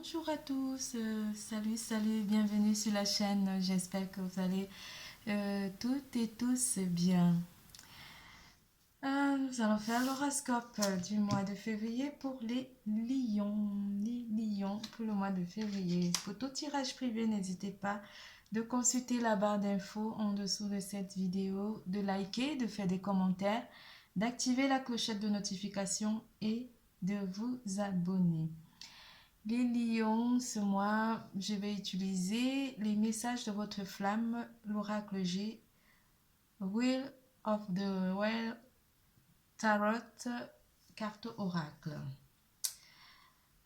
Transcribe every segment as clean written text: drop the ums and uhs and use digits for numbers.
Bonjour à tous, salut, bienvenue sur la chaîne. J'espère que vous allez toutes et tous bien. Nous allons faire l'horoscope du mois de février pour les lions. Les lions pour le mois de février. Pour tout tirage privé, n'hésitez pas de consulter la barre d'infos en dessous de cette vidéo, de liker, de faire des commentaires, d'activer la clochette de notification et de vous abonner. Les lions, ce mois, je vais utiliser les messages de votre flamme, l'oracle G, Wheel of the Well Tarot, carte oracle.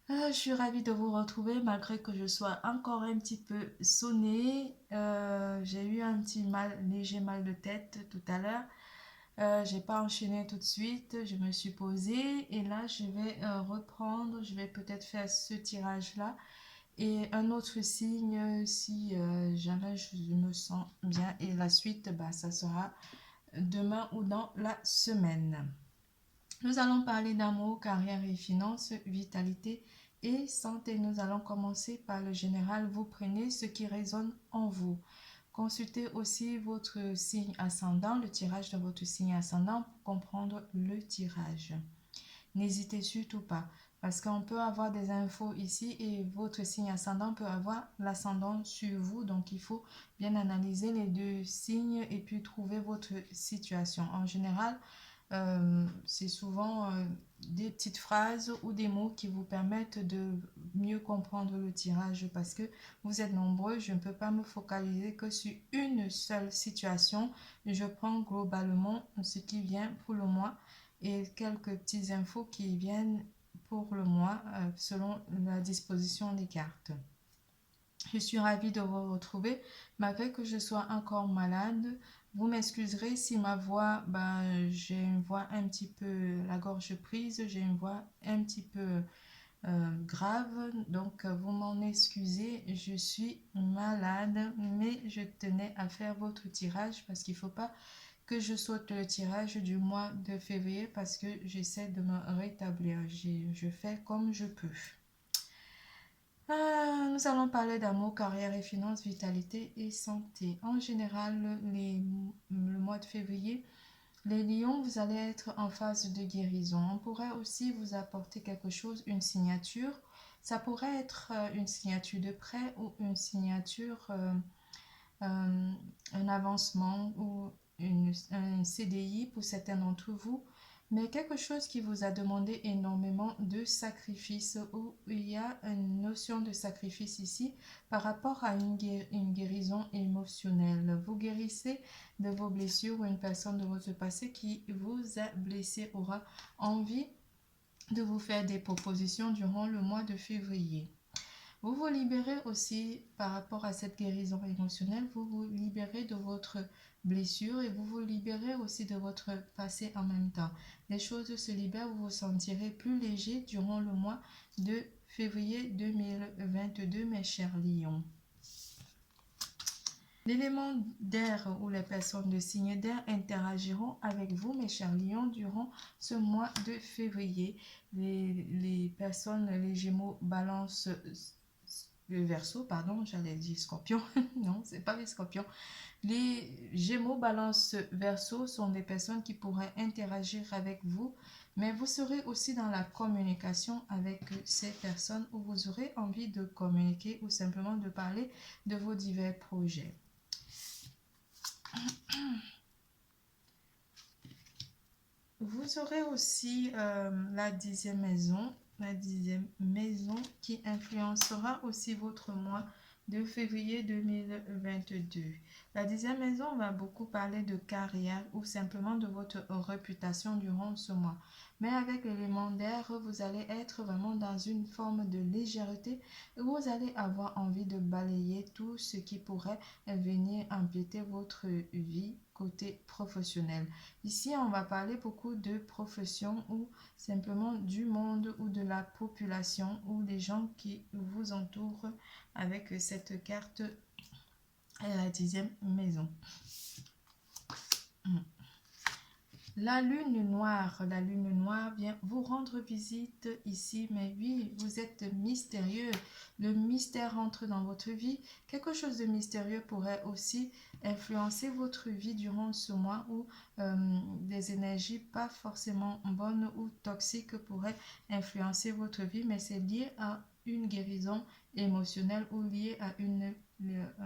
Je suis ravie de vous retrouver malgré que je sois encore un petit peu sonnée. J'ai eu un petit léger mal de tête tout à l'heure. J'ai pas enchaîné tout de suite, je me suis posée et là je vais reprendre, je vais peut-être faire ce tirage là et un autre signe si jamais je me sens bien, et la suite ça sera demain ou dans la semaine. Nous allons parler d'amour, carrière et finances, vitalité et santé. Nous allons commencer par le général. Vous prenez ce qui résonne en vous. Consultez aussi votre signe ascendant, le tirage de votre signe ascendant pour comprendre le tirage. N'hésitez surtout pas, parce qu'on peut avoir des infos ici et votre signe ascendant peut avoir l'ascendant sur vous. Donc, il faut bien analyser les deux signes et puis trouver votre situation. En général, c'est souvent des petites phrases ou des mots qui vous permettent de mieux comprendre le tirage, parce que vous êtes nombreux. Je ne peux pas me focaliser que sur une seule situation. Je prends globalement ce qui vient pour le mois et quelques petites infos qui viennent pour le mois selon la disposition des cartes. Je suis ravie de vous retrouver malgré que je sois encore malade. Vous m'excuserez si ma voix, j'ai une voix un petit peu, la gorge prise, j'ai une voix un petit peu grave, donc vous m'en excusez, je suis malade, mais je tenais à faire votre tirage parce qu'il ne faut pas que je saute le tirage du mois de février parce que j'essaie de me rétablir. Je fais comme je peux. Nous allons parler d'amour, carrière et finances, vitalité et santé. En général, le mois de février, les lions, vous allez être en phase de guérison. On pourrait aussi vous apporter quelque chose, une signature. Ça pourrait être une signature de prêt ou une signature, un avancement ou un CDI pour certains d'entre vous, mais quelque chose qui vous a demandé énormément de sacrifice, où il y a une notion de sacrifice ici par rapport à une guérison émotionnelle. Vous guérissez de vos blessures, ou une personne de votre passé qui vous a blessé aura envie de vous faire des propositions durant le mois de février. Vous vous libérez aussi par rapport à cette guérison émotionnelle, vous vous libérez de votre blessure et vous vous libérez aussi de votre passé en même temps. Les choses se libèrent, vous vous sentirez plus léger durant le mois de février 2022, mes chers lions. L'élément d'air ou les personnes de signe d'air interagiront avec vous, mes chers lions, durant ce mois de février. Les personnes, les gémeaux, balance, le verseau, pardon, j'allais dire scorpion. Non, c'est pas les scorpions. Les gémeaux, balance, verseau sont des personnes qui pourraient interagir avec vous, mais vous serez aussi dans la communication avec ces personnes, où vous aurez envie de communiquer ou simplement de parler de vos divers projets. Vous aurez aussi la 10e maison qui influencera aussi votre mois de février 2022. La 10e maison va beaucoup parler de carrière ou simplement de votre réputation durant ce mois. Mais avec l'élément d'air, vous allez être vraiment dans une forme de légèreté et vous allez avoir envie de balayer tout ce qui pourrait venir empiéter votre vie côté professionnel. Ici, on va parler beaucoup de profession ou simplement du monde ou de la population ou des gens qui vous entourent avec cette carte à la 10e maison. La lune noire vient vous rendre visite ici, mais oui, vous êtes mystérieux. Le mystère entre dans votre vie. Quelque chose de mystérieux pourrait aussi influencer votre vie durant ce mois où des énergies pas forcément bonnes ou toxiques pourraient influencer votre vie, mais c'est lié à une guérison émotionnelle ou lié à une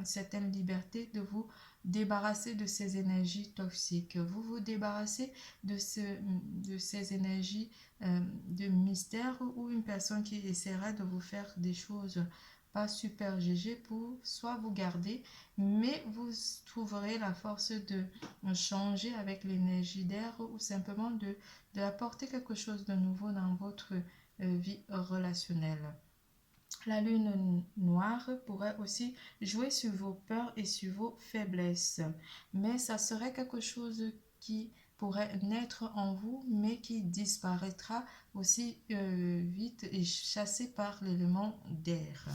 certaine liberté de vous débarrasser de ces énergies toxiques. Vous vous débarrassez de ces énergies de mystère ou une personne qui essaiera de vous faire des choses pas super GG pour soit vous garder, mais vous trouverez la force de changer avec l'énergie d'air ou simplement d'apporter quelque chose de nouveau dans votre vie relationnelle. La lune noire pourrait aussi jouer sur vos peurs et sur vos faiblesses, mais ça serait quelque chose qui pourrait naître en vous, mais qui disparaîtra aussi vite et chassé par l'élément d'air.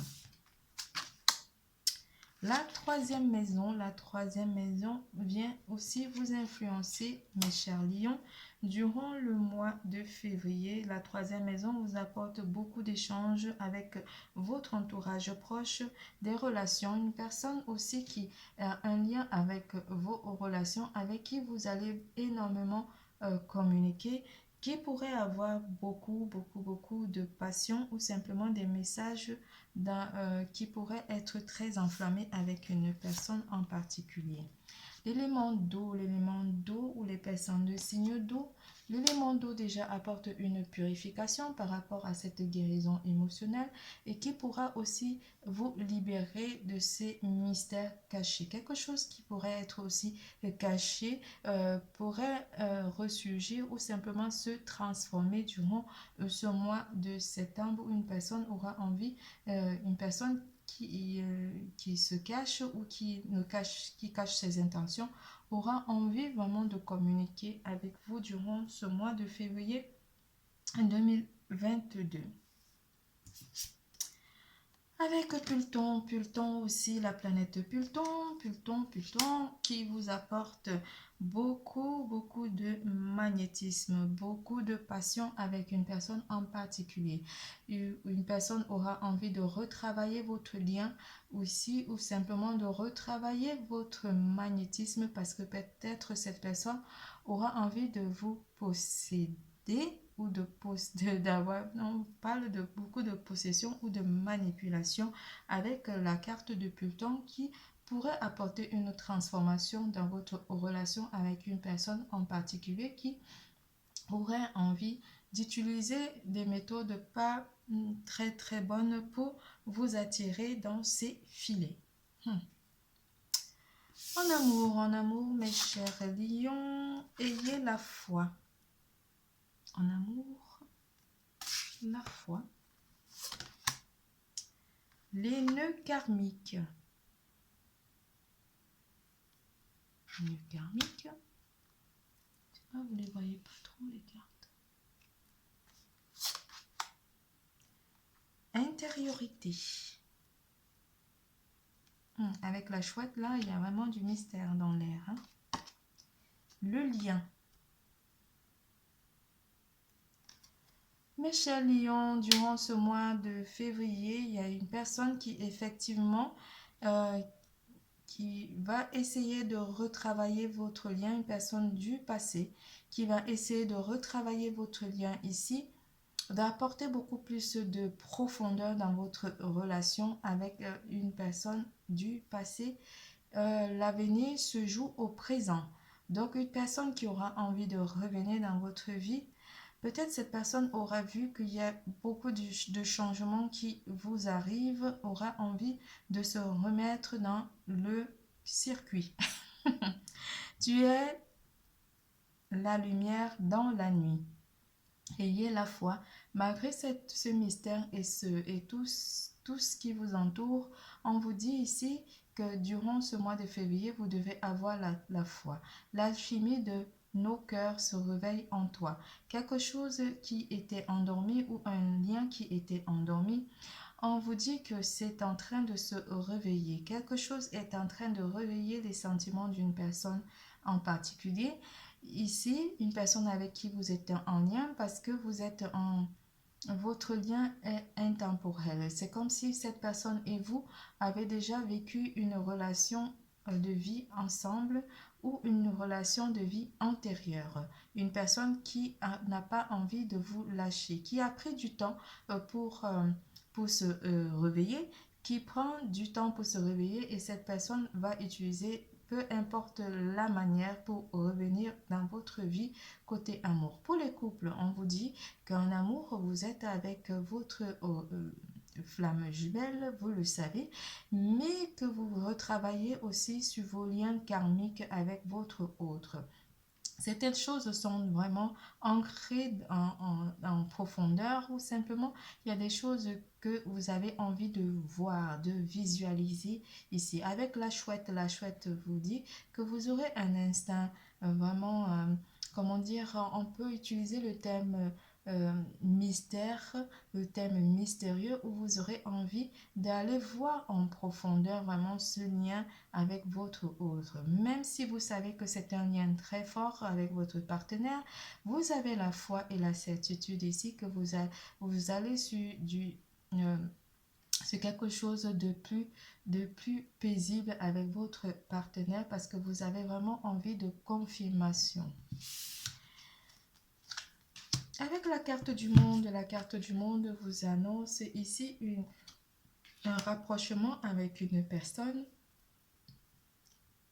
La troisième maison vient aussi vous influencer, mes chers lions. Durant le mois de février, la troisième maison vous apporte beaucoup d'échanges avec votre entourage proche, des relations, une personne aussi qui a un lien avec vos relations, avec qui vous allez énormément communiquer, qui pourrait avoir beaucoup de passion ou simplement des messages qui pourraient être très enflammés avec une personne en particulier. L'élément d'eau ou les personnes de signe d'eau, l'élément d'eau déjà apporte une purification par rapport à cette guérison émotionnelle et qui pourra aussi vous libérer de ces mystères cachés. Quelque chose qui pourrait être aussi caché pourrait ressurgir ou simplement se transformer durant ce mois de septembre où une personne aura envie, une personne qui se cache ou qui cache ses intentions aura envie vraiment de communiquer avec vous durant ce mois de février 2022. Avec Pluton aussi, la planète Pluton qui vous apporte beaucoup de magnétisme, beaucoup de passion avec une personne en particulier. Une personne aura envie de retravailler votre lien aussi ou simplement de retravailler votre magnétisme parce que peut-être cette personne aura envie de vous posséder ou d'avoir, on parle de beaucoup de possession ou de manipulation avec la carte de Pluton qui pourrait apporter une transformation dans votre relation avec une personne en particulier qui aurait envie d'utiliser des méthodes pas très bonnes pour vous attirer dans ses filets. En amour, mes chers lions, ayez la foi. En amour, la foi. Les nœuds karmiques. Nœuds karmiques. Ah, vous ne les voyez pas trop, les cartes. Intériorité. Avec la chouette, là, il y a vraiment du mystère dans l'air. Hein. Le lien. Mes chers lions, durant ce mois de février, il y a une personne qui effectivement qui va essayer de retravailler votre lien, une personne du passé qui va essayer de retravailler votre lien ici, d'apporter beaucoup plus de profondeur dans votre relation avec une personne du passé. L'avenir se joue au présent. Donc une personne qui aura envie de revenir dans votre vie, peut-être cette personne aura vu qu'il y a beaucoup de changements qui vous arrivent, aura envie de se remettre dans le circuit. Tu es la lumière dans la nuit. Ayez la foi, malgré ce mystère et tout ce qui vous entoure, on vous dit ici que durant ce mois de février, vous devez avoir la foi. L'alchimie de nos cœurs se réveille en toi. Quelque chose qui était endormi ou un lien qui était endormi, on vous dit que c'est en train de se réveiller. Quelque chose est en train de réveiller les sentiments d'une personne en particulier. ici une personne avec qui vous êtes en lien parce que vous êtes en... Votre lien est intemporel. C'est comme si cette personne et vous avez déjà vécu une relation de vie ensemble ou une relation de vie antérieure. Une personne qui n'a pas envie de vous lâcher, qui a pris du temps pour se réveiller, qui prend du temps pour se réveiller et cette personne va utiliser peu importe la manière pour revenir dans votre vie côté amour. Pour les couples, on vous dit qu'en amour, vous êtes avec votre flamme jumelle, vous le savez, mais que vous retravaillez aussi sur vos liens karmiques avec votre autre. Certaines choses sont vraiment ancrées en profondeur ou simplement il y a des choses que vous avez envie de voir, de visualiser ici. Avec la chouette vous dit que vous aurez un instinct vraiment, comment dire, on peut utiliser le thème mystère, le thème mystérieux où vous aurez envie d'aller voir en profondeur vraiment ce lien avec votre autre. Même si vous savez que c'est un lien très fort avec votre partenaire, vous avez la foi et la certitude ici que vous allez sur sur quelque chose de plus paisible avec votre partenaire parce que vous avez vraiment envie de confirmation. Avec la carte du monde vous annonce ici un rapprochement avec une personne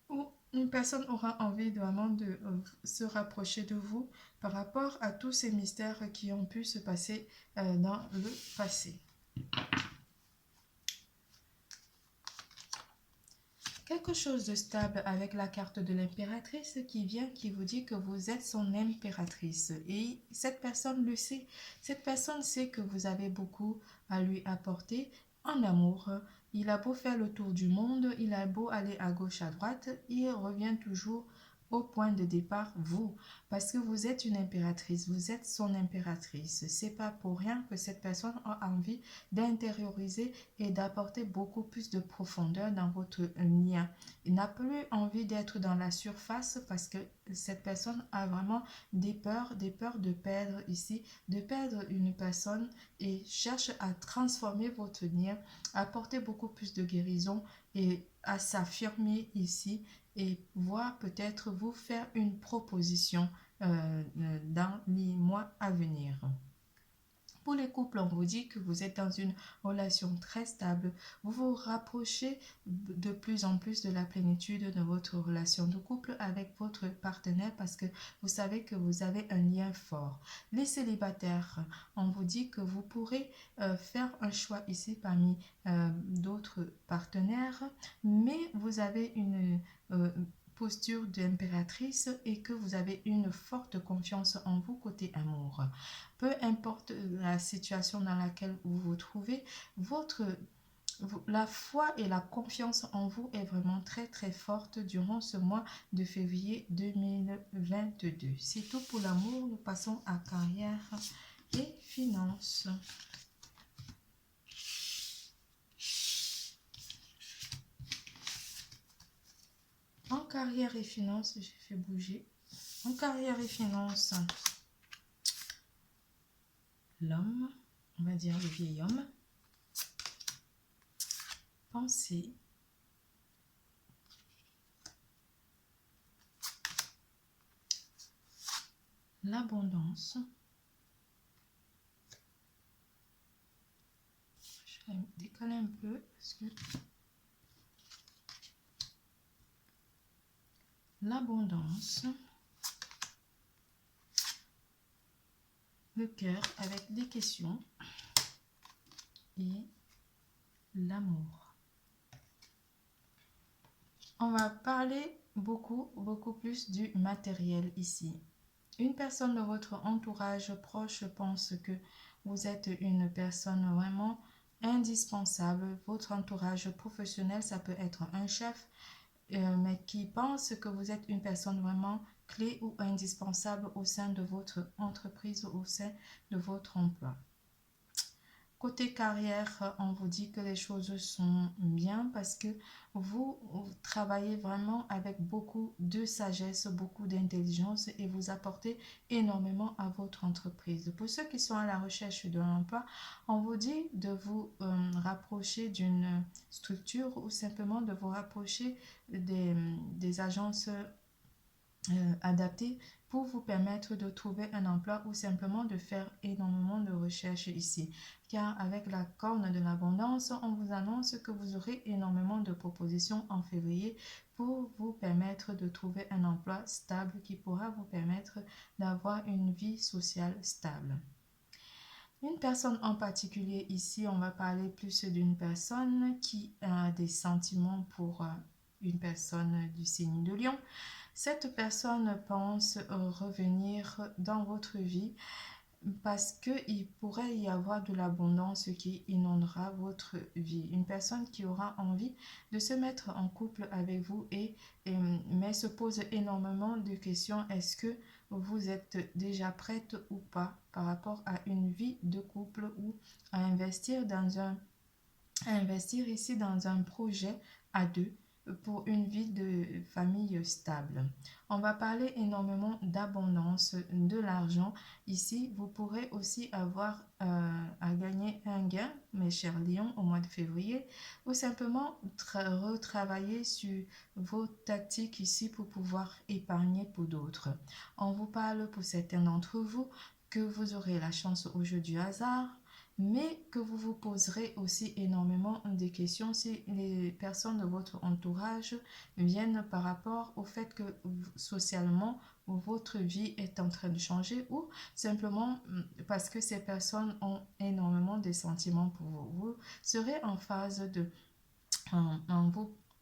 où une personne aura envie vraiment de se rapprocher de vous par rapport à tous ces mystères qui ont pu se passer dans le passé. Quelque chose de stable avec la carte de l'impératrice qui vient, qui vous dit que vous êtes son impératrice. Et cette personne le sait. Cette personne sait que vous avez beaucoup à lui apporter en amour. Il a beau faire le tour du monde, il a beau aller à gauche, à droite, il revient toujours au point de départ, vous. Parce que vous êtes une impératrice, vous êtes son impératrice. C'est pas pour rien que cette personne a envie d'intérioriser et d'apporter beaucoup plus de profondeur dans votre lien. Il n'a plus envie d'être dans la surface parce que cette personne a vraiment des peurs de perdre ici, de perdre une personne et cherche à transformer votre lien, à apporter beaucoup plus de guérison et à s'affirmer ici et voir peut-être vous faire une proposition dans les mois à venir. Pour les couples, on vous dit que vous êtes dans une relation très stable. Vous vous rapprochez de plus en plus de la plénitude de votre relation de couple avec votre partenaire parce que vous savez que vous avez un lien fort. Les célibataires, on vous dit que vous pourrez faire un choix ici parmi d'autres partenaires, mais vous avez une posture d'impératrice et que vous avez une forte confiance en vous côté amour. Peu importe la situation dans laquelle vous vous trouvez, la foi et la confiance en vous est vraiment très très forte durant ce mois de février 2022. C'est tout pour l'amour. Nous passons à carrière et finances. En carrière et finances, j'ai fait bouger. En carrière et finances, l'homme, on va dire le vieil homme, pensée, l'abondance, je vais décaler un peu parce que l'abondance, le cœur avec des questions et l'amour. On va parler beaucoup plus du matériel ici. Une personne de votre entourage proche pense que vous êtes une personne vraiment indispensable. Votre entourage professionnel, ça peut être un chef, mais qui pense que vous êtes une personne vraiment clé ou indispensable au sein de votre entreprise, au sein de votre emploi. Côté carrière, on vous dit que les choses sont bien parce que vous travaillez vraiment avec beaucoup de sagesse, beaucoup d'intelligence et vous apportez énormément à votre entreprise. Pour ceux qui sont à la recherche de l'emploi, on vous dit de vous rapprocher d'une structure ou simplement de vous rapprocher des agences adaptées pour vous permettre de trouver un emploi ou simplement de faire énormément de recherches ici. Car avec la corne de l'abondance, on vous annonce que vous aurez énormément de propositions en février pour vous permettre de trouver un emploi stable qui pourra vous permettre d'avoir une vie sociale stable. Une personne en particulier ici, on va parler plus d'une personne qui a des sentiments pour une personne du signe de Lion. Cette personne pense revenir dans votre vie parce qu'il pourrait y avoir de l'abondance qui inondera votre vie. Une personne qui aura envie de se mettre en couple avec vous mais se pose énormément de questions. Est-ce que vous êtes déjà prête ou pas par rapport à une vie de couple ou à investir ici dans un projet à deux pour une vie de famille stable. On va parler énormément d'abondance, de l'argent. Ici, vous pourrez aussi avoir à gagner un gain, mes chers lions, au mois de février, ou simplement retravailler sur vos tactiques ici pour pouvoir épargner pour d'autres. On vous parle pour certains d'entre vous que vous aurez la chance au jeu du hasard, mais que vous vous poserez aussi énormément de questions si les personnes de votre entourage viennent par rapport au fait que socialement, votre vie est en train de changer ou simplement parce que ces personnes ont énormément de sentiments pour vous. Vous serez en phase de...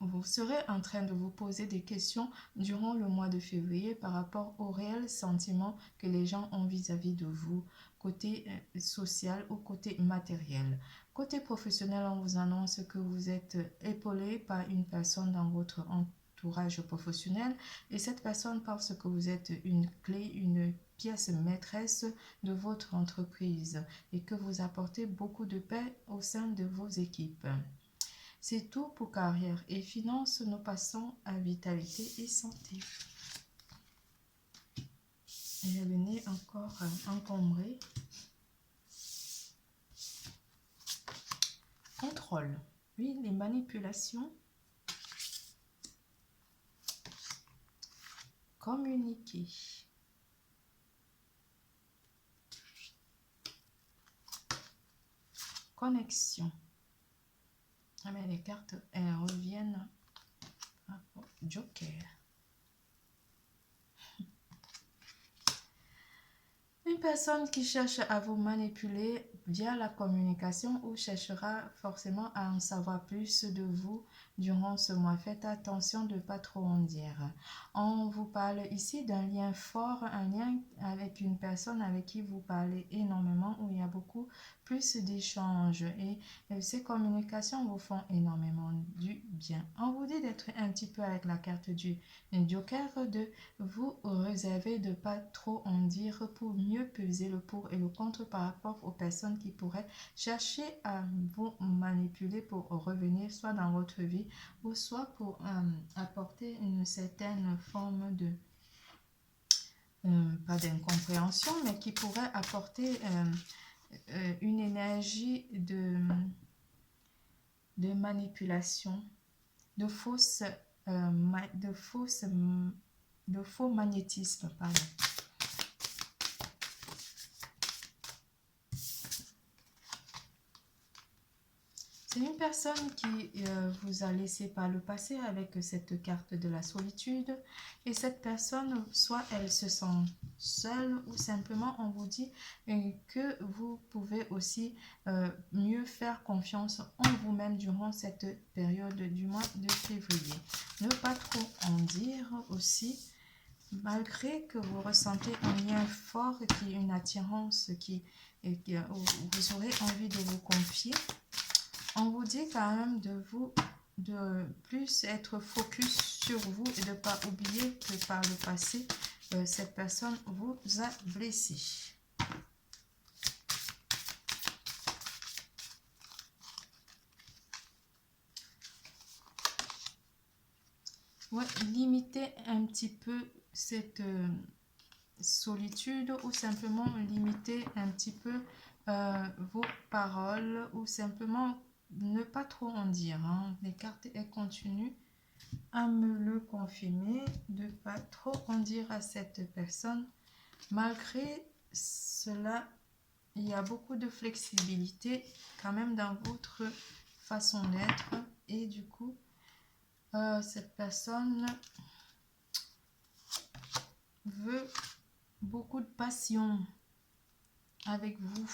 Vous serez en train de vous poser des questions durant le mois de février par rapport aux réels sentiments que les gens ont vis-à-vis de vous, côté social ou côté matériel. Côté professionnel, on vous annonce que vous êtes épaulé par une personne dans votre entourage professionnel et cette personne pense que vous êtes une clé, une pièce maîtresse de votre entreprise et que vous apportez beaucoup de paix au sein de vos équipes. C'est tout pour carrière et finances. Nous passons à vitalité et santé. Et le nez encore encombré. Contrôle. Oui, les manipulations. Communiquer. Connexion. Ah mais les cartes, elles reviennent au Joker. Une personne qui cherche à vous manipuler via la communication ou cherchera forcément à en savoir plus de vous durant ce mois. Faites attention de ne pas trop en dire. On vous parle ici d'un lien fort, un lien avec une personne avec qui vous parlez énormément, où il y a beaucoup plus d'échanges et ces communications vous font énormément du bien. On vous dit d'être un petit peu avec la carte du Joker, de vous réserver de ne pas trop en dire pour mieux peser le pour et le contre par rapport aux personnes qui pourraient chercher à vous manipuler pour revenir soit dans votre vie ou soit pour apporter une certaine forme de pas d'incompréhension, mais qui pourrait apporter une énergie de manipulation, de faux magnétisme, pardon. C'est une personne qui vous a laissé par le passé avec cette carte de la solitude. Et cette personne, soit elle se sent seule ou simplement on vous dit que vous pouvez aussi mieux faire confiance en vous-même durant cette période du mois de février. Ne pas trop en dire aussi. Malgré que vous ressentez un lien fort, qui est une attirance, où vous aurez envie de vous confier, on vous dit quand même de plus être focus sur vous et de ne pas oublier que par le passé, cette personne vous a blessé. Ouais, limitez un petit peu cette solitude, ou simplement limiter un petit peu vos paroles, ou simplement ne pas trop en dire, hein. Les cartes, elles continuent à me le confirmer, de pas trop en dire à cette personne. Malgré cela, il y a beaucoup de flexibilité quand même dans votre façon d'être, et du coup, cette personne veut beaucoup de passion avec vous.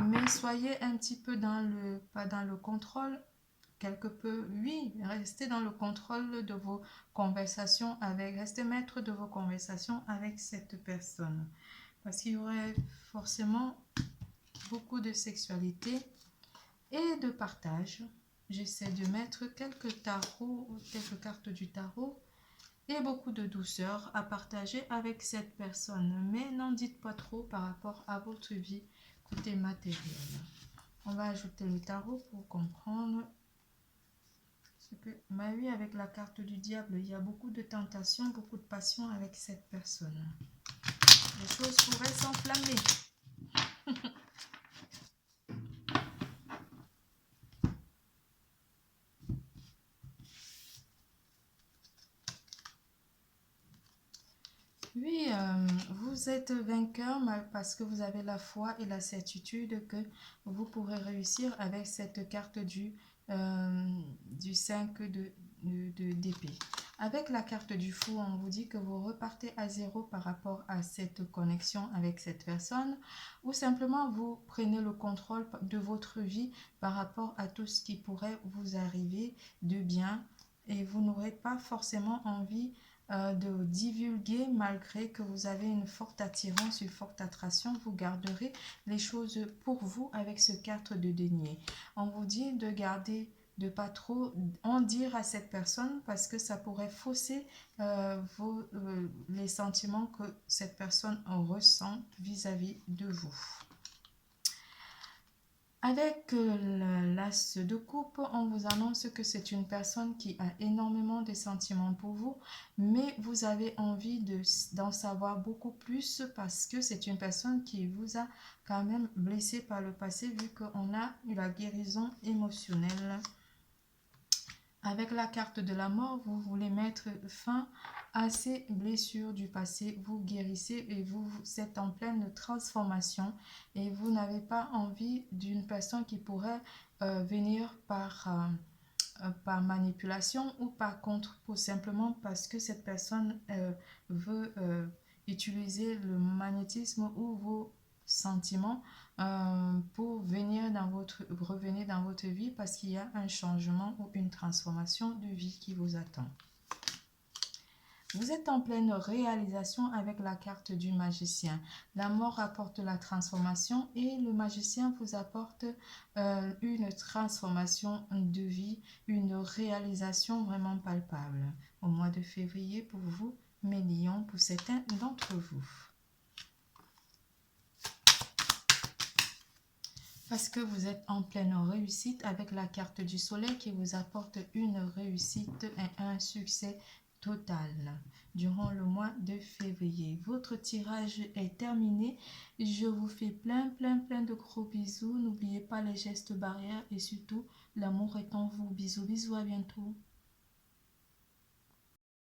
Mais soyez un petit peu pas dans le contrôle, quelque peu, oui, restez dans le contrôle de vos conversations restez maître de vos conversations avec cette personne. Parce qu'il y aurait forcément beaucoup de sexualité et de partage. J'essaie de mettre quelques tarots, quelques cartes du tarot, et beaucoup de douceur à partager avec cette personne. Mais n'en dites pas trop par rapport à votre vie côté matériel. On va ajouter le tarot pour comprendre ce que ma vie avec la carte du diable. Il y a beaucoup de tentations, beaucoup de passion avec cette personne. Les choses pourraient s'enflammer. Oui, vous êtes vainqueur parce que vous avez la foi et la certitude que vous pourrez réussir avec cette carte du 5 d'épée. Avec la carte du fou, on vous dit que vous repartez à zéro par rapport à cette connexion avec cette personne, ou simplement vous prenez le contrôle de votre vie par rapport à tout ce qui pourrait vous arriver de bien, et vous n'aurez pas forcément envie de divulguer. Malgré que vous avez une forte attirance, une forte attraction, vous garderez les choses pour vous avec ce 4 de denier. On vous dit de garder, de pas trop en dire à cette personne, parce que ça pourrait fausser les sentiments que cette personne ressent vis-à-vis de vous. Avec l'as de coupe, on vous annonce que c'est une personne qui a énormément de sentiments pour vous, mais vous avez envie d'en savoir beaucoup plus, parce que c'est une personne qui vous a quand même blessé par le passé, vu qu'on a eu la guérison émotionnelle. Avec la carte de la mort, vous voulez mettre fin à ces blessures du passé, vous guérissez et vous êtes en pleine transformation, et vous n'avez pas envie d'une personne qui pourrait venir par manipulation, ou par contre, pour simplement parce que cette personne veut utiliser le magnétisme ou vos sentiments pour revenir dans votre vie, parce qu'il y a un changement ou une transformation de vie qui vous attend. Vous êtes en pleine réalisation avec la carte du magicien. La mort apporte la transformation, et le magicien vous apporte une transformation de vie, une réalisation vraiment palpable. Au mois de février pour vous, mes lions, pour certains d'entre vous. Parce que vous êtes en pleine réussite avec la carte du soleil qui vous apporte une réussite et un succès total durant le mois de février. Votre tirage est terminé. Je vous fais plein de gros bisous. N'oubliez pas les gestes barrières, et surtout, l'amour est en vous. Bisous, bisous, à bientôt.